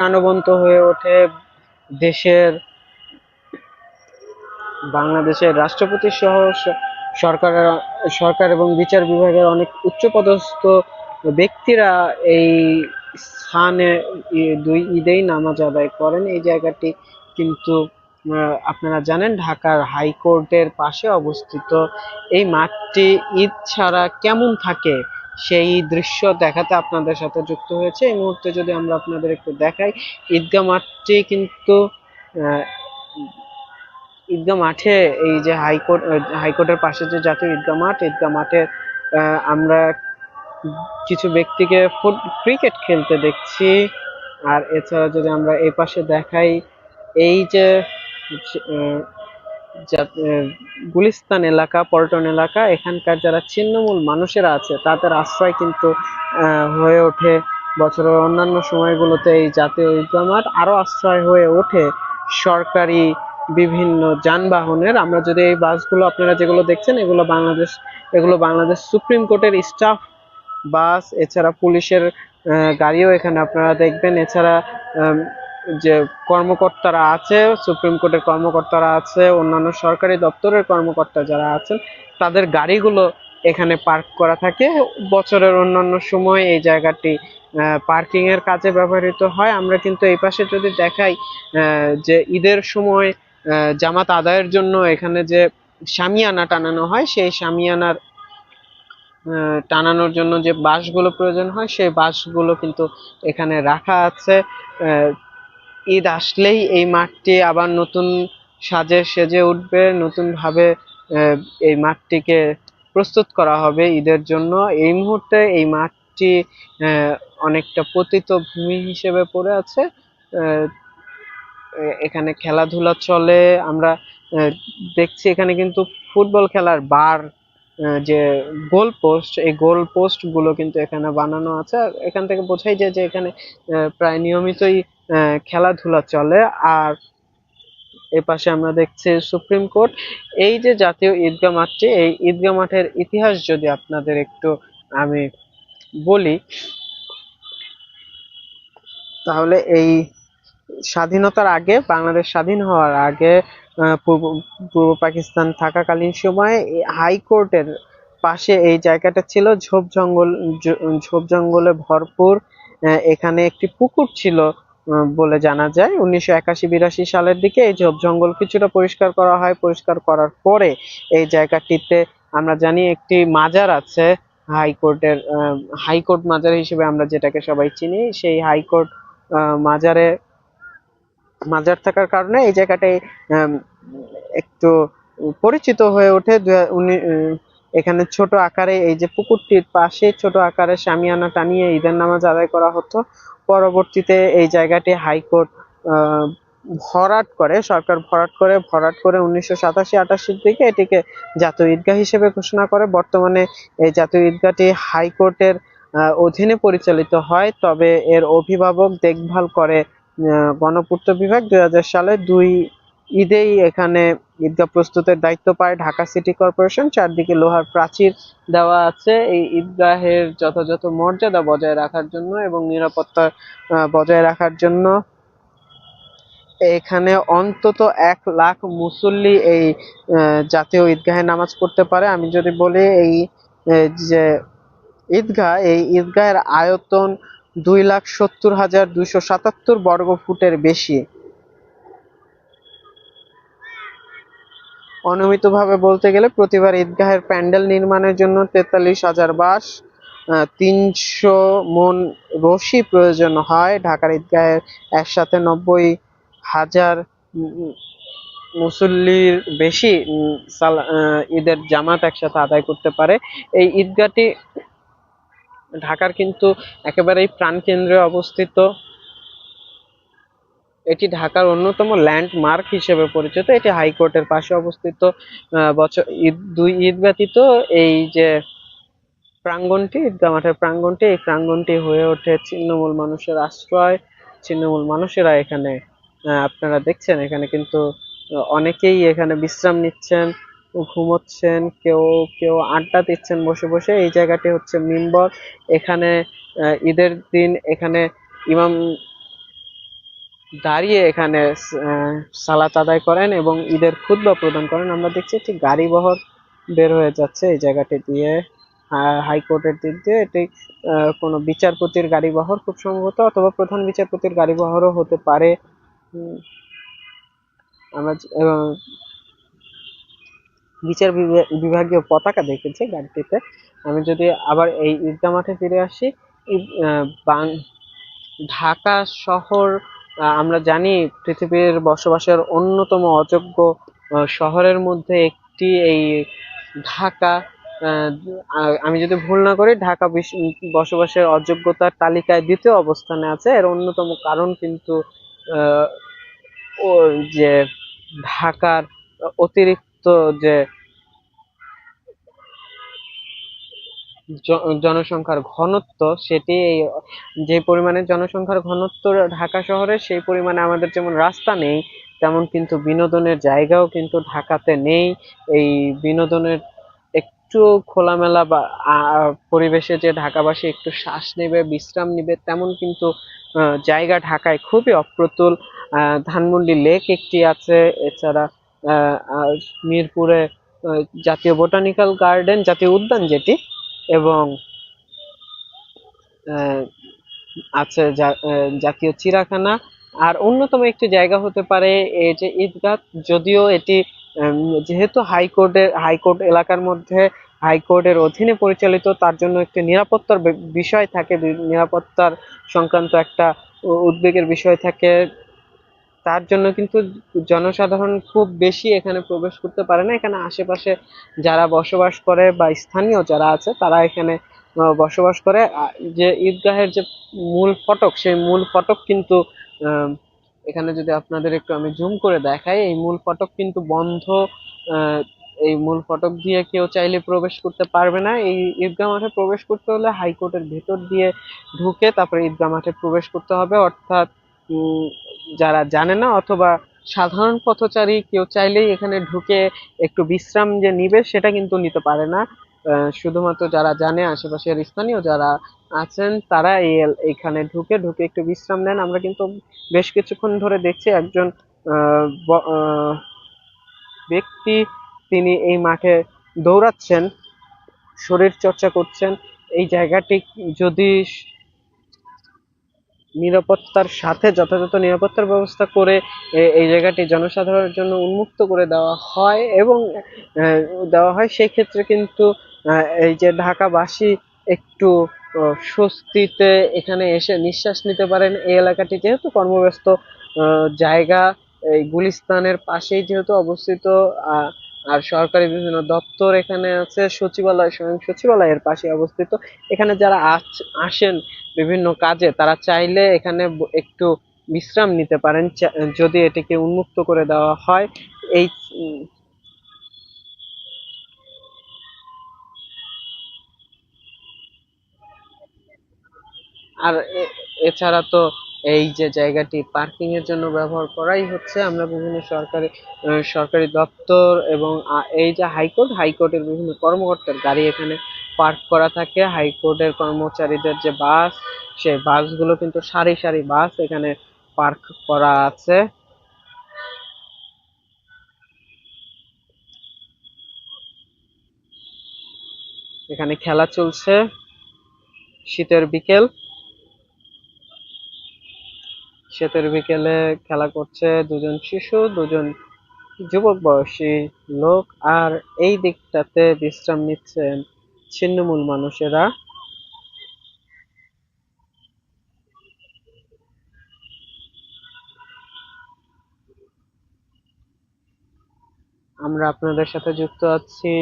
প্রাণবন্ত হয়ে ওঠে দেশের বাংলাদেশের রাষ্ট্রপতি সহ সরকারের সরকার এবং বিচার বিভাগের অনেক উচ্চপদস্থ ব্যক্তিরা এই স্থানে দুই ঈদেই নামাজ আদায় করেন। এই জায়গাটি কিন্তু আপনারা জানেন ঢাকার হাইকোর্টের পাশে অবস্থিত। এই মাঠটি ঈদ ছাড়া কেমন থাকে সেই দৃশ্য দেখাতে আপনাদের সাথে যুক্ত হয়েছে। এই মুহূর্তে যদি আমরা আপনাদের একটু দেখাই, ঈদগাহ মাঠটি কিন্তু ঈদগাহ মাঠে এই যে হাইকোর্টের পাশে যে জাতীয় ঈদগাহ মাঠ, ঈদগাহ মাঠে আমরা কিছু ব্যক্তিকে ক্রিকেট খেলতে দেখছি। আর এছাড়া যদি আমরা এই পাশে দেখাই, এই যে গুলিস্তান এলাকা, পল্টন এলাকা, এখানকার যারা ছিন্নমূল মানুষেরা আছে তাদের আশ্রয় কিন্তু হয়ে ওঠে বছরের অন্যান্য সময়গুলোতে এই জাতীয় ঈদগাহ মাঠ, আরো আশ্রয় হয়ে ওঠে সরকারি বিভিন্ন যানবাহনের। আমরা যদি এই বাসগুলো আপনারা যেগুলো দেখছেন এগুলো বাংলাদেশ সুপ্রিম কোর্টের স্টাফ বাস, এছাড়া পুলিশের গাড়িও এখানে আপনারা দেখবেন। এছাড়া যে কর্মকর্তারা আছে, সুপ্রিম কোর্টের কর্মকর্তারা আছে, অন্যান্য সরকারি দপ্তরের কর্মকর্তা যারা আছেন তাদের গাড়িগুলো এখানে পার্ক করা থাকে। বছরের অন্যান্য সময় এই জায়গাটি পার্কিং এর কাজে ব্যবহৃত হয়। আমরা কিন্তু এই পাশে যদি দেখাই যে ঈদের সময় জামাত আদায়ের জন্য এখানে যে শামিয়ানা টানানো হয়, সেই শামিয়ানার টানানোর জন্য যে বাঁশগুলো প্রয়োজন হয় সেই বাঁশগুলো কিন্তু এখানে রাখা আছে। ঈদ আসলেই এই মাঠটি আবার নতুন সাজে সেজে উঠবে, নতুন ভাবে এই মাঠটিকে প্রস্তুত করা হবে ঈদের জন্য। এই মুহূর্তে এই মাঠটি অনেকটা পতিত ভূমি হিসেবে পড়ে আছে। এখানে খেলাধুলা চলে। আমরা দেখছি এখানে কিন্তু ফুটবল খেলার বার, যে গোল পোস্ট, এই গোল পোস্ট গুলো কিন্তু এখানে বানানো আছে। এখান থেকে বোঝাই যায় যে এখানে প্রায় নিয়মিতই খেলাধুলা চলে। আর এপাশে আমরা দেখছি সুপ্রিম কোর্ট। এই যে জাতীয় ঈদগাহ মাঠটি, এই ঈদগাহ মাঠের ইতিহাস যদি আপনাদের একটু আমি বলি, তাহলে এই স্বাধীনতার আগে, বাংলাদেশ স্বাধীন হওয়ার আগে, পূর্ব পাকিস্তান থাকাকালীন সময়ে হাইকোর্টের পাশে এই জায়গাটা ছিল ঝোপ জঙ্গলে ভরপুর। এখানে একটি পুকুর ছিল বলে জানা যায়। 1981-82 সালের দিকে এই ঝোপ জঙ্গল কিছুটা পরিষ্কার করা হয়। পরিষ্কার করার পরে এই জায়গাটিতে আমরা জানি একটি মাজার আছে হাইকোর্ট মাজার হিসেবে আমরা যেটাকে সবাই চিনি। সেই হাইকোর্ট মাজার থাকার কারণে এই জায়গাটাই একটু পরিচিত হয়ে ওঠে। এখানে ছোট আকারে এই যে পুকুরটির পাশে ছোট আকারে শামিয়ানা টানিয়ে ঈদের নামাজ আদায় করা হতো। পরবর্তীতে এই জায়গাটি হাইকোর্ট সরকার ভরাট করে 1987-88 দিকে এটিকে জাতীয় ঈদগাহ হিসেবে ঘোষণা করে। বর্তমানে এই জাতীয় ঈদগাহটি হাইকোর্টের অধীনে পরিচালিত হয়, তবে এর অভিভাবক দেখভাল করে গণপূর্ত বিভাগ। 2000 সালে 2 ঈদেই এখানে ঈদগাহ প্রস্তুতের দায়িত্ব পায় ঢাকা সিটি কর্পোরেশন। চারদিকে লোহার প্রাচীর দেওয়া আছে এই ঈদগাহের যথাযথ মর্যাদা বজায় রাখার জন্য এবং নিরাপত্তা বজায় রাখার জন্য। এখানে অন্তত 1 লাখ মুসল্লি এই জাতীয় ঈদগাহে নামাজ পড়তে পারে। আমি যদি বলি এই যে এই ঈদগাহের আয়তন 2,70,277 বর্গ ফুটের বেশি। অনুমিতভাবে বলতে গেলে প্রতিবার ঈদগাহের প্যান্ডেল নির্মাণের জন্য 43,000 বাঁশ, 300 মণ রশি প্রয়োজন হয়। ঢাকার ঈদগাহের একসাথে 90,000 মুসল্লির বেশি ঈদের জামাত একসাথে আদায় করতে পারে। এই ঈদগাহটি ঢাকার কিন্তু একেবারেই প্রাণকেন্দ্রে অবস্থিত। এটি ঢাকার অন্যতম ল্যান্ডমার্ক হিসেবে পরিচিত। এটি হাইকোর্টের পাশে অবস্থিত। বছর 2 ঈদ ব্যতীত এই যে প্রাঙ্গণটি, ঈদগাহ মাঠের প্রাঙ্গণটি, এই প্রাঙ্গণটি হয়ে ওঠে ছিন্নমূল মানুষের আশ্রয়। ছিন্নমূল মানুষেরা এখানে আপনারা দেখছেন এখানে কিন্তু অনেকেই এখানে বিশ্রাম নিচ্ছেন, ঘুমোচ্ছেন, কেউ কেউ আড্ডা দিচ্ছেন বসে বসে। এই জায়গাটি হচ্ছে মিম্বর। এখানে ঈদের দিন এখানে ইমাম দাঁড়িয়ে এখানে সালাত আদায় করেন এবং ঈদের খুতবা প্রদান করেন। আমরা দেখছি একটি গাড়ি বহর বের হয়ে যাচ্ছে এই জায়গাটি দিয়ে, হাইকোর্টের দিক দিয়ে। এটি কোনো বিচারপতির গাড়ি বহর খুব সম্ভবত, অথবা প্রধান বিচারপতির গাড়ি বহরও হতে পারে। উম, আমরা বিভাগীয় পতাকা দেখেছি গাড়িটিতে। আমি যদি আবার এই ঈদগাহ মাঠে ফিরে আসি, ঢাকা শহর, আমরা জানি পৃথিবীর বসবাসের অন্যতম অযোগ্য শহরের মধ্যে একটি এই ঢাকা। আমি যদি ভুল না করি, ঢাকা বসবাসের অযোগ্যতার তালিকায় দ্বিতীয় অবস্থানে আছে। এর অন্যতম কারণ কিন্তু আহ, ও যে ঢাকার অতিরিক্ত যে জনসংখ্যার ঘনত্ব, সেটি যে পরিমাণে জনসংখ্যার ঘনত্ব ঢাকা শহরে, সেই পরিমাণে আমাদের যেমন রাস্তা নেই, তেমন কিন্তু বিনোদনের জায়গাও কিন্তু ঢাকাতে নেই। এই বিনোদনের একটু খোলামেলা বা পরিবেশে যে ঢাকাবাসী একটু শ্বাস নেবে, বিশ্রাম নেবে, তেমন কিন্তু জায়গা ঢাকায় খুবই অপ্রতুল। ধানমন্ডি লেক একটি আছে, এছাড়া মিরপুরে জাতীয় বোটানিক্যাল গার্ডেন, জাতীয় উদ্যান যেটি, এবং আহ, আছে জাতীয় চিড়িয়াখানা। আর অন্যতম একটি জায়গা হতে পারে এই যে ঈদগাহ। যদিও এটি যেহেতু হাইকোর্ট এলাকার মধ্যে, হাইকোর্টের অধীনে পরিচালিত, তার জন্য একটি নিরাপত্তার বিষয় থাকে, নিরাপত্তার সংক্রান্ত একটা উদ্বেগের বিষয় থাকে। তার জন্য কিন্তু জনসাধারণ খুব বেশি এখানে প্রবেশ করতে পারে না। এখানে আশেপাশে যারা বসবাস করে বা স্থানীয় যারা আছে, তারা এখানে বসবাস করে। যে ঈদগাহের যে মূল ফটক, সেই মূল ফটক কিন্তু আহ, এখানে যদি আপনাদের একটু আমি জুম করে দেখাই, এই মূল ফটক কিন্তু বন্ধ। আহ, এই মূল ফটক দিয়ে কেউ চাইলে প্রবেশ করতে পারবে না। এই ঈদগাহ মাঠে প্রবেশ করতে হলে হাইকোর্টের ভেতর দিয়ে ঢুকে তারপরে ঈদগাহ মাঠে প্রবেশ করতে হবে। অর্থাৎ যারা জানে না অথবা সাধারণ পথচারী কেউ চাইলেই এখানে ঢুকে একটু বিশ্রাম যে নিবে, সেটা কিন্তু নিতে পারে না। শুধুমাত্র যারা জানে, আশেপাশের স্থানীয় যারা আছেন, তারা এইখানে ঢুকে একটু বিশ্রাম নেন। আমরা কিন্তু বেশ কিছুক্ষণ ধরে দেখছি একজন ব্যক্তি, তিনি এই মাঠে দৌড়াচ্ছেন, শরীর চর্চা করছেন। এই জায়গাটি যদি নিরাপত্তার সাথে যথাযথ নিরাপত্তার ব্যবস্থা করে এই জায়গাটি জনসাধারণের জন্য উন্মুক্ত করে দেওয়া হয়, এবং সেই ক্ষেত্রে কিন্তু এই যে ঢাকাবাসী একটু স্বস্তিতে এখানে এসে নিঃশ্বাস নিতে পারেন। এই এলাকাটি যেহেতু কর্মব্যস্ত জায়গা, এই গুলিস্তানের পাশেই যেহেতু অবস্থিত, আর সরকারি বিভিন্ন দপ্তর এখানে আছে, সচিবালয়, স্বয়ং সচিবালয়ের পাশে অবস্থিত। এখানে যারা আসেন বিভিন্ন কাজে, তারা চাইলে এখানে একটু বিশ্রাম নিতে পারেন, যদি এটিকে উন্মুক্ত করে দেওয়া হয়। এই আর এছাড়া তো এই যে জায়গাটি পার্কিং এর জন্য ব্যবহার করাই হচ্ছে। আমরা বিভিন্ন সরকারি দপ্তর এবং এই যে হাইকোর্টের বিভিন্ন কর্মকর্তার গাড়ি এখানে পার্ক করা থাকে। হাইকোর্টের কর্মচারীদের যে বাস, সেই বাসগুলো কিন্তু সারি সারি বাস এখানে পার্ক করা আছে। এখানে খেলা চলছে, শীতের বিকেল, শীতের বিকেলে খেলা করছে দুজন শিশু, দুজন যুবক বয়সী লোক। আর এই দিকটাতে বিশ্রাম নিচ্ছেন ছিন্নমূল মানুষেরা। আমরা আপনাদের সাথে যুক্ত আছি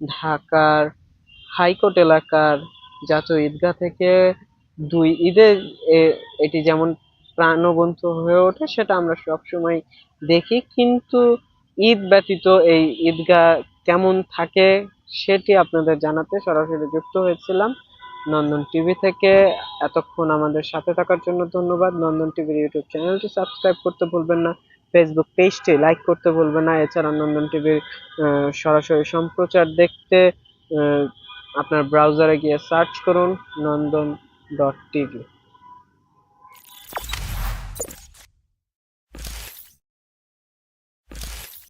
ঢাকার হাইকোর্ট এলাকার জাতীয় ঈদগাহ থেকে। দুই ঈদে এটি যেমন প্রাণবন্ত হয়ে ওঠে, সেটা আমরা সবসময় দেখি, কিন্তু ঈদ ব্যতীত এই ঈদগাহ কেমন থাকে সেটি আপনাদের জানাতে সরাসরি যুক্ত হয়েছিলাম নন্দন টিভি থেকে। এতক্ষণ আমাদের সাথে থাকার জন্য ধন্যবাদ। নন্দন টিভির ইউটিউব চ্যানেলটি সাবস্ক্রাইব করতে ভুলবেন না, ফেসবুক পেজটি লাইক করতে ভুলবেন না। এছাড়া নন্দন টিভির সরাসরি সম্প্রচার দেখতে আপনার ব্রাউজারে গিয়ে সার্চ করুন নন্দন.tv।